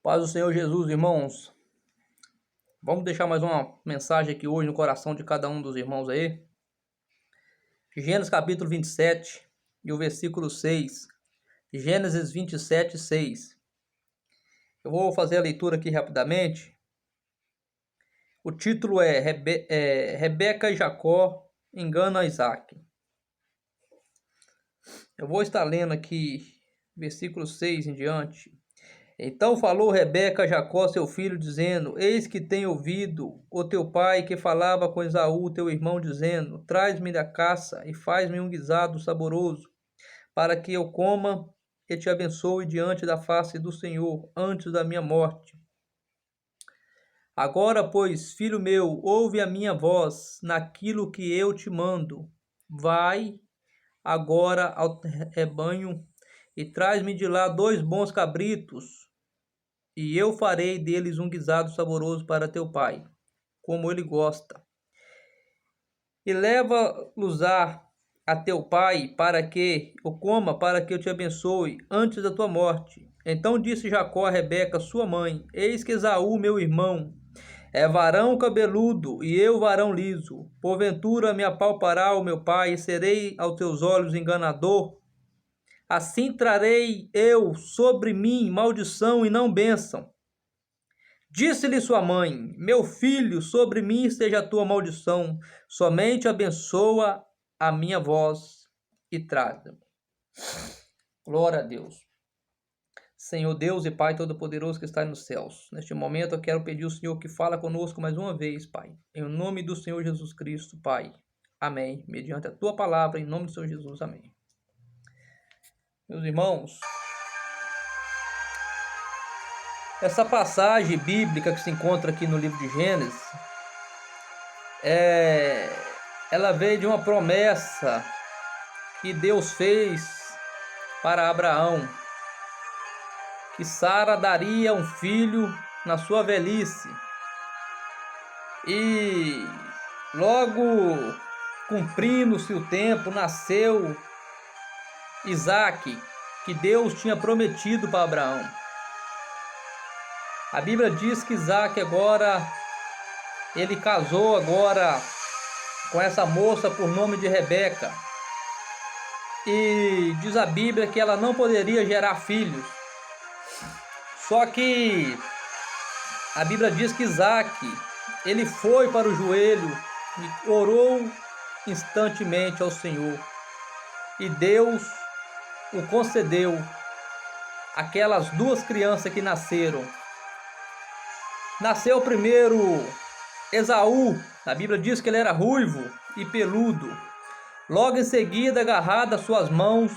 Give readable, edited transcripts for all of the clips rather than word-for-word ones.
Paz do Senhor Jesus, irmãos. Vamos deixar mais uma mensagem aqui hoje no coração de cada um dos irmãos aí. Gênesis capítulo 27 e o versículo 6. Gênesis 27, 6. Eu vou fazer a leitura aqui rapidamente. O título é Rebeca e Jacó enganam Isaac. Eu vou estar lendo aqui versículo 6 em diante. Então falou Rebeca a Jacó, seu filho, dizendo: Eis que tenho ouvido o teu pai que falava com Esaú, teu irmão, dizendo: Traz-me da caça e faz-me um guisado saboroso, para que eu coma e te abençoe diante da face do Senhor, antes da minha morte. Agora, pois, filho meu, ouve a minha voz naquilo que eu te mando. Vai agora ao rebanho e traz-me de lá 2 bons cabritos, e eu farei deles um guisado saboroso para teu pai, como ele gosta. E leva-los a teu pai, para que o coma, para que eu te abençoe antes da tua morte. Então disse Jacó a Rebeca, sua mãe: Eis que Esaú, meu irmão, é varão cabeludo, e eu varão liso. Porventura me apalpará o meu pai, e serei aos teus olhos enganador? Assim trarei eu sobre mim maldição e não bênção. Disse-lhe sua mãe: Meu filho, sobre mim esteja a tua maldição, somente abençoa a minha voz e traga. Glória a Deus. Senhor Deus e Pai Todo-Poderoso que está nos céus, neste momento eu quero pedir ao Senhor que fala conosco mais uma vez, Pai. Em nome do Senhor Jesus Cristo, Pai. Amém. Mediante a tua palavra, em nome do Senhor Jesus. Amém. Meus irmãos, essa passagem bíblica que se encontra aqui no livro de Gênesis, ela veio de uma promessa que Deus fez para Abraão, que Sara daria um filho na sua velhice. E logo cumprindo-se o tempo, nasceu Isaac, que Deus tinha prometido para Abraão. A Bíblia diz que Isaac agora, ele casou agora com essa moça por nome de Rebeca. E diz a Bíblia que ela não poderia gerar filhos. Só que a Bíblia diz que Isaac, ele foi para o joelho e orou instantemente ao Senhor. E Deus o concedeu aquelas 2 crianças que nasceram. Nasceu primeiro Esaú, a Bíblia diz que ele era ruivo e peludo. Logo em seguida, agarrado às suas mãos,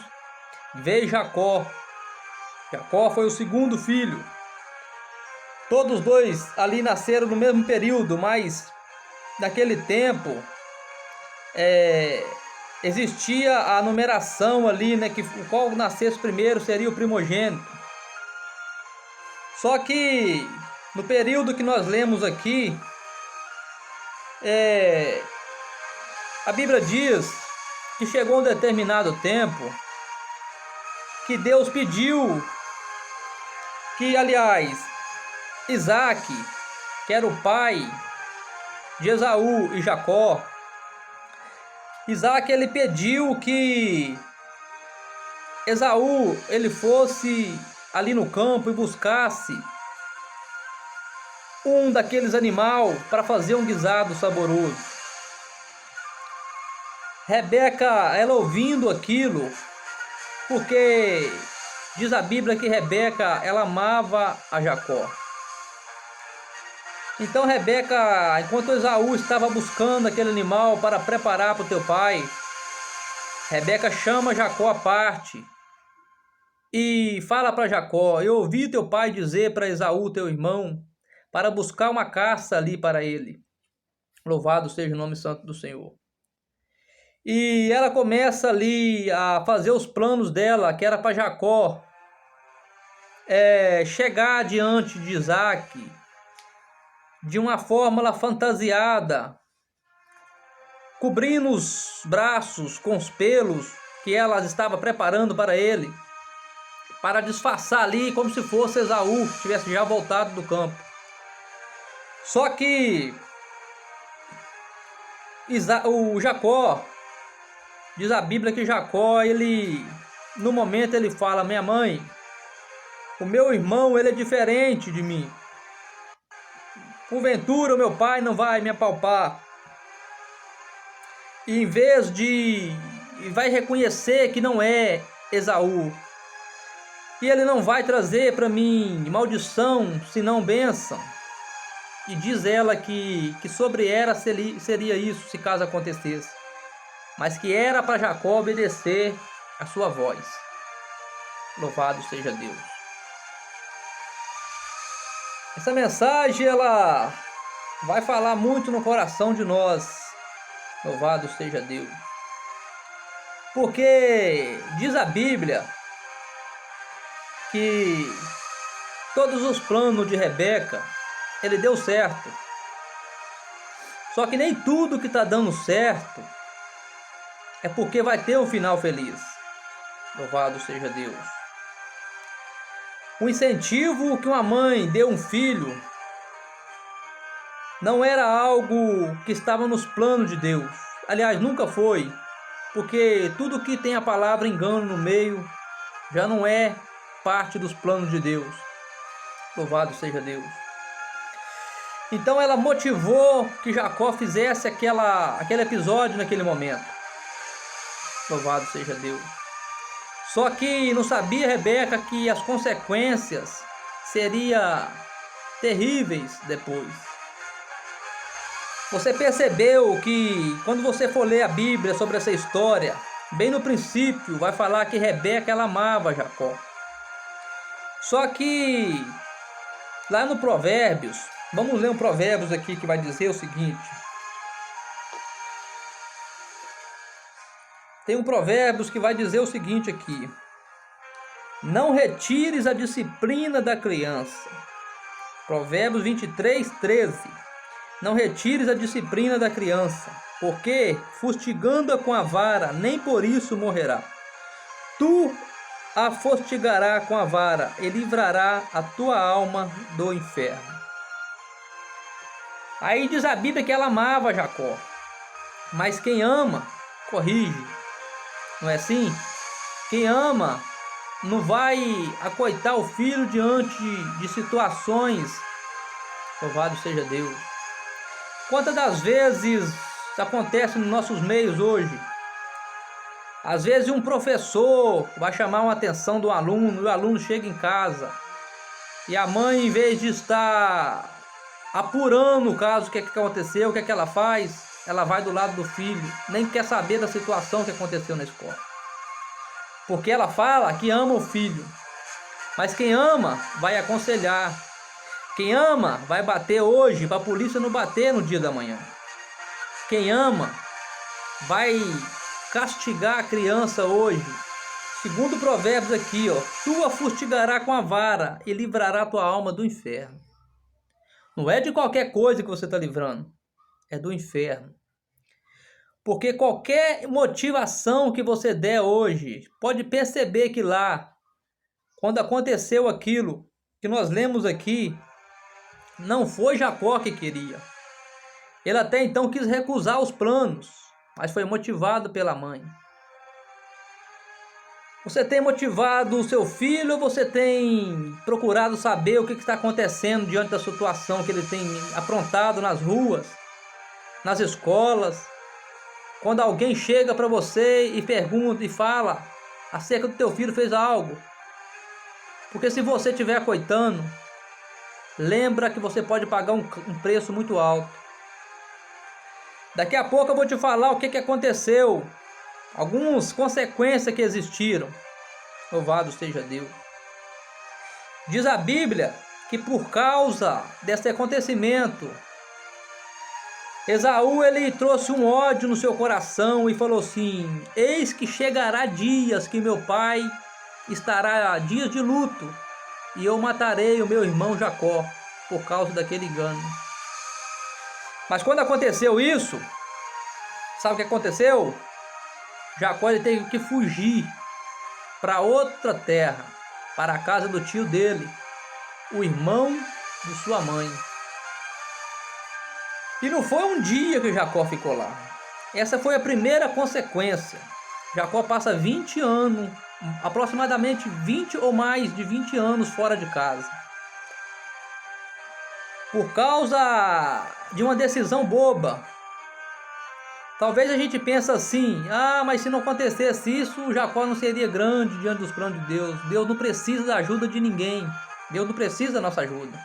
veio Jacó. Jacó foi o segundo filho. Todos 2 ali nasceram no mesmo período, mas naquele tempo existia a numeração ali, né, que o qual nascesse primeiro seria o primogênito. Só que no período que nós lemos aqui, a Bíblia diz que chegou um determinado tempo que Deus pediu que, aliás, Isaac, que era o pai de Esaú e Jacó, Isaac, ele pediu que Esaú, ele fosse ali no campo e buscasse um daqueles animais para fazer um guisado saboroso. Rebeca, ela ouvindo aquilo, porque diz a Bíblia que Rebeca, ela amava a Jacó. Então Rebeca, enquanto Esaú estava buscando aquele animal para preparar para o teu pai, Rebeca chama Jacó à parte e fala para Jacó: Eu ouvi teu pai dizer para Esaú, teu irmão, para buscar uma caça ali para ele. Louvado seja o nome santo do Senhor. E ela começa ali a fazer os planos dela, que era para Jacó chegar diante de Isaac de uma fórmula fantasiada, cobrindo os braços com os pelos que ela estava preparando para ele, para disfarçar ali como se fosse Esaú, que tivesse já voltado do campo. Só que o Jacó, diz a Bíblia que Jacó, no momento ele fala: minha mãe, o meu irmão, ele é diferente de mim. Porventura o meu pai não vai me apalpar. E em vez de... vai reconhecer que não é Esaú. E ele não vai trazer para mim maldição, senão bênção. E diz ela que sobre ela seria isso, se caso acontecesse. Mas que era para Jacó obedecer a sua voz. Louvado seja Deus. Essa mensagem, ela vai falar muito no coração de nós. Louvado seja Deus. Porque diz a Bíblia que todos os planos de Rebeca, ele deu certo. Só que nem tudo que está dando certo é porque vai ter um final feliz. Louvado seja Deus. O incentivo que uma mãe deu a um filho não era algo que estava nos planos de Deus. Aliás, nunca foi. Porque tudo que tem a palavra engano no meio já não é parte dos planos de Deus. Louvado seja Deus. Então ela motivou que Jacó fizesse aquele episódio naquele momento. Louvado seja Deus. Só que não sabia Rebeca que as consequências seriam terríveis depois. Você percebeu que quando você for ler a Bíblia sobre essa história, bem no princípio vai falar que Rebeca ela amava Jacó. Só que lá no Provérbios, vamos ler um Provérbios aqui que vai dizer o seguinte. Tem um Provérbios que vai dizer o seguinte aqui: não retires a disciplina da criança. Provérbios 23, 13. Não retires a disciplina da criança, porque fustigando-a com a vara, nem por isso morrerá. Tu a fustigará com a vara e livrará a tua alma do inferno. Aí diz a Bíblia que ela amava Jacó, mas quem ama, corrige. Não é assim? Quem ama não vai acoitar o filho diante de situações. Louvado seja Deus. Quantas das vezes acontece nos nossos meios hoje? Às vezes um professor vai chamar uma atenção do aluno, e o aluno chega em casa e a mãe, em vez de estar apurando o caso, o que aconteceu, o que ela faz, ela vai do lado do filho, nem quer saber da situação que aconteceu na escola. Porque ela fala que ama o filho, mas quem ama vai aconselhar. Quem ama vai bater hoje para a polícia não bater no dia da manhã. Quem ama vai castigar a criança hoje. Segundo Provérbios aqui, ó, tu a fustigará com a vara e livrará tua alma do inferno. Não é de qualquer coisa que você está livrando, é do inferno. Porque qualquer motivação que você der hoje, pode perceber que lá, quando aconteceu aquilo que nós lemos aqui, não foi Jacó que queria. Ele até então quis recusar os planos, mas foi motivado pela mãe. Você tem motivado o seu filho ou você tem procurado saber o que está acontecendo diante da situação que ele tem aprontado nas ruas, nas escolas? Quando alguém chega para você e pergunta e fala acerca do teu filho fez algo. Porque se você estiver acoitando, lembra que você pode pagar um preço muito alto. Daqui a pouco eu vou te falar o que aconteceu. Algumas consequências que existiram. Louvado seja Deus. Diz a Bíblia que por causa desse acontecimento, Esaú ele trouxe um ódio no seu coração e falou assim: eis que chegará dias que meu pai estará dias de luto e eu matarei o meu irmão Jacó por causa daquele engano. Mas quando aconteceu isso, sabe o que aconteceu? Jacó ele teve que fugir para outra terra. para a casa do tio dele, o irmão de sua mãe. E não foi um dia que Jacó ficou lá. Essa foi a primeira consequência. Jacó passa 20 anos, aproximadamente 20 ou mais de 20 anos fora de casa. Por causa de uma decisão boba. Talvez a gente pense assim, mas se não acontecesse isso, Jacó não seria grande diante dos planos de Deus. Deus não precisa da ajuda de ninguém. Deus não precisa da nossa ajuda.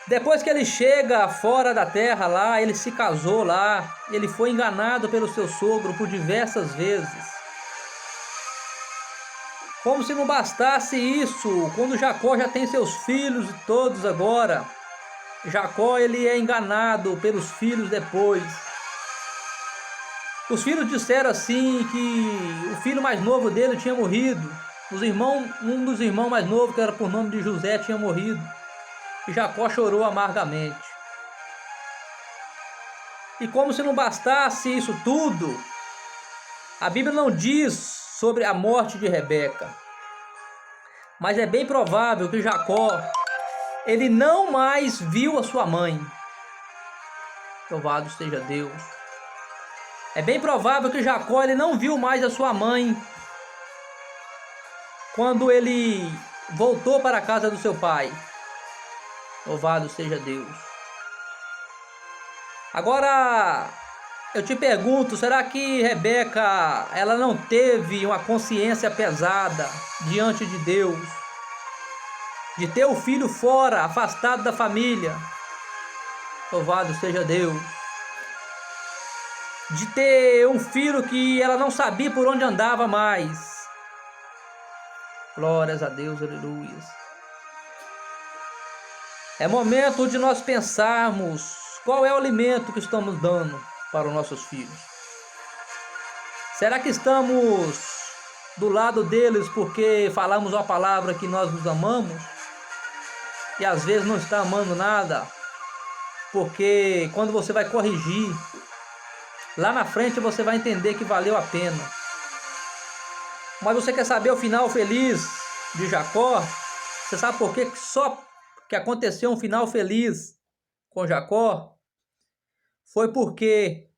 Depois que ele chega fora da terra lá, ele se casou lá, ele foi enganado pelo seu sogro por diversas vezes. Como se não bastasse isso, quando Jacó já tem seus filhos todos agora, Jacó ele é enganado pelos filhos depois. Os filhos disseram assim que o filho mais novo dele tinha morrido. Um dos irmãos mais novos, que era por nome de José, tinha morrido. E Jacó chorou amargamente. E como se não bastasse isso tudo, a Bíblia não diz sobre a morte de Rebeca. Mas é bem provável que Jacó, ele não mais viu a sua mãe. Louvado seja Deus. É bem provável que Jacó, ele não viu mais a sua mãe quando ele voltou para a casa do seu pai. Louvado seja Deus. Agora, eu te pergunto, será que Rebeca, ela não teve uma consciência pesada diante de Deus? De ter o filho fora, afastado da família? Louvado seja Deus. De ter um filho que ela não sabia por onde andava mais. Glórias a Deus, aleluia. É momento de nós pensarmos qual é o alimento que estamos dando para os nossos filhos. Será que estamos do lado deles porque falamos uma palavra que nós nos amamos? E às vezes não está amando nada, porque quando você vai corrigir, lá na frente você vai entender que valeu a pena. Mas você quer saber o final feliz de Jacó? Você sabe por que só que aconteceu um final feliz com Jacó? Foi porque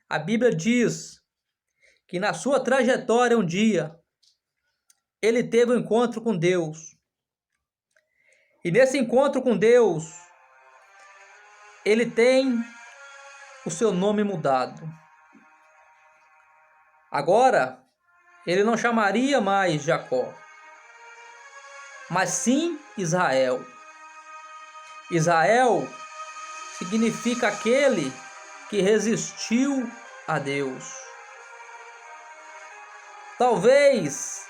a Bíblia diz que na sua trajetória um dia ele teve um encontro com Deus. E nesse encontro com Deus, ele tem o seu nome mudado. Agora, ele não chamaria mais Jacó, mas sim Israel. Israel significa aquele que resistiu a Deus. Talvez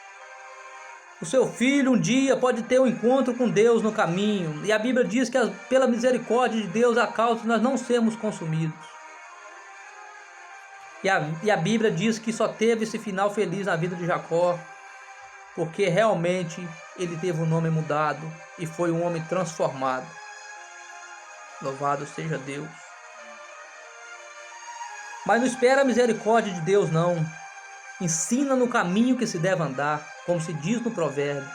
o seu filho um dia pode ter um encontro com Deus no caminho, e a Bíblia diz que pela misericórdia de Deus, a causa de nós não sermos consumidos. E a Bíblia diz que só teve esse final feliz na vida de Jacó, porque realmente ele teve o nome mudado e foi um homem transformado. Louvado seja Deus. Mas não espera a misericórdia de Deus, não. Ensina no caminho que se deve andar, como se diz no provérbio.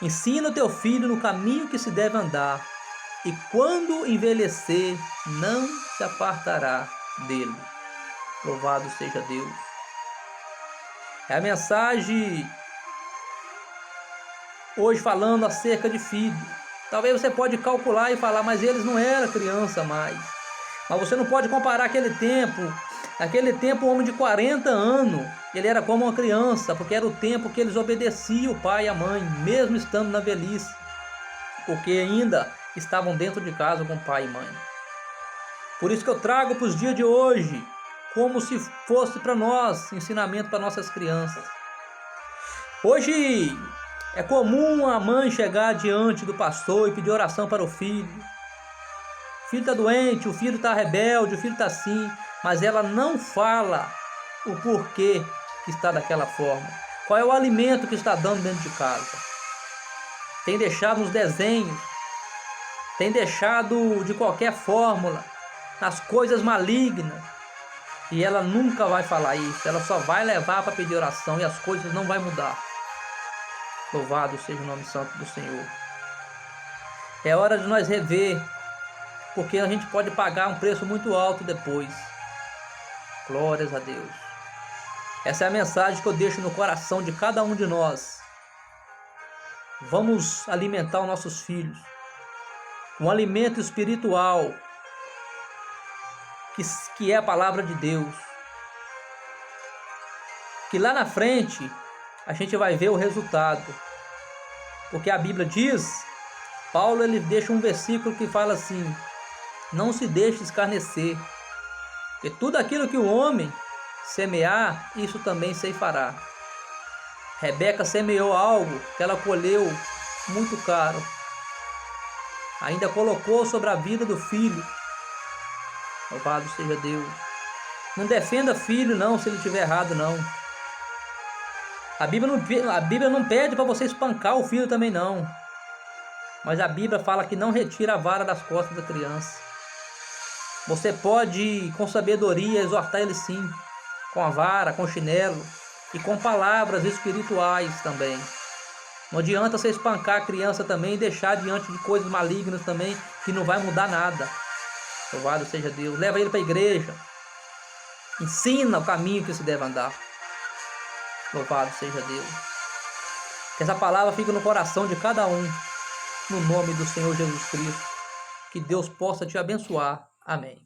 Ensina o teu filho no caminho que se deve andar, e quando envelhecer, não se apartará dele. Louvado seja Deus. É a mensagem hoje falando acerca de filho. Talvez você pode calcular e falar, mas eles não eram criança mais. Mas você não pode comparar aquele tempo. Naquele tempo, um homem de 40 anos, ele era como uma criança, porque era o tempo que eles obedeciam o pai e a mãe, mesmo estando na velhice, porque ainda estavam dentro de casa com pai e mãe. Por isso que eu trago para os dias de hoje, como se fosse para nós, ensinamento para nossas crianças. Hoje é comum a mãe chegar diante do pastor e pedir oração para o filho. O filho está doente, o filho está rebelde, o filho está assim, mas ela não fala o porquê que está daquela forma. Qual é o alimento que está dando dentro de casa. Tem deixado nos desenhos, tem deixado de qualquer fórmula, nas coisas malignas. E ela nunca vai falar isso. Ela só vai levar para pedir oração e as coisas não vai mudar. Louvado seja o nome santo do Senhor. É hora de nós rever, porque a gente pode pagar um preço muito alto depois. Glórias a Deus. Essa é a mensagem que eu deixo no coração de cada um de nós. Vamos alimentar os nossos filhos. Um alimento espiritual, que é a palavra de Deus. Que lá na frente a gente vai ver o resultado. Porque a Bíblia diz, Paulo ele deixa um versículo que fala assim: não se deixe escarnecer, porque tudo aquilo que o homem semear, isso também ceifará. Rebeca semeou algo que ela colheu muito caro. Ainda colocou sobre a vida do filho. Louvado seja Deus. Não defenda filho não, se ele estiver errado não. A Bíblia não pede para você espancar o filho também não. Mas a Bíblia fala que não retira a vara das costas da criança. Você pode, com sabedoria, exortar ele sim. Com a vara, com o chinelo. E com palavras espirituais também. Não adianta você espancar a criança também e deixar diante de coisas malignas também, que não vai mudar nada. Louvado seja Deus. Leva ele para a igreja. Ensina o caminho que se deve andar. Louvado seja Deus. Que essa palavra fique no coração de cada um. No nome do Senhor Jesus Cristo. Que Deus possa te abençoar. Amém.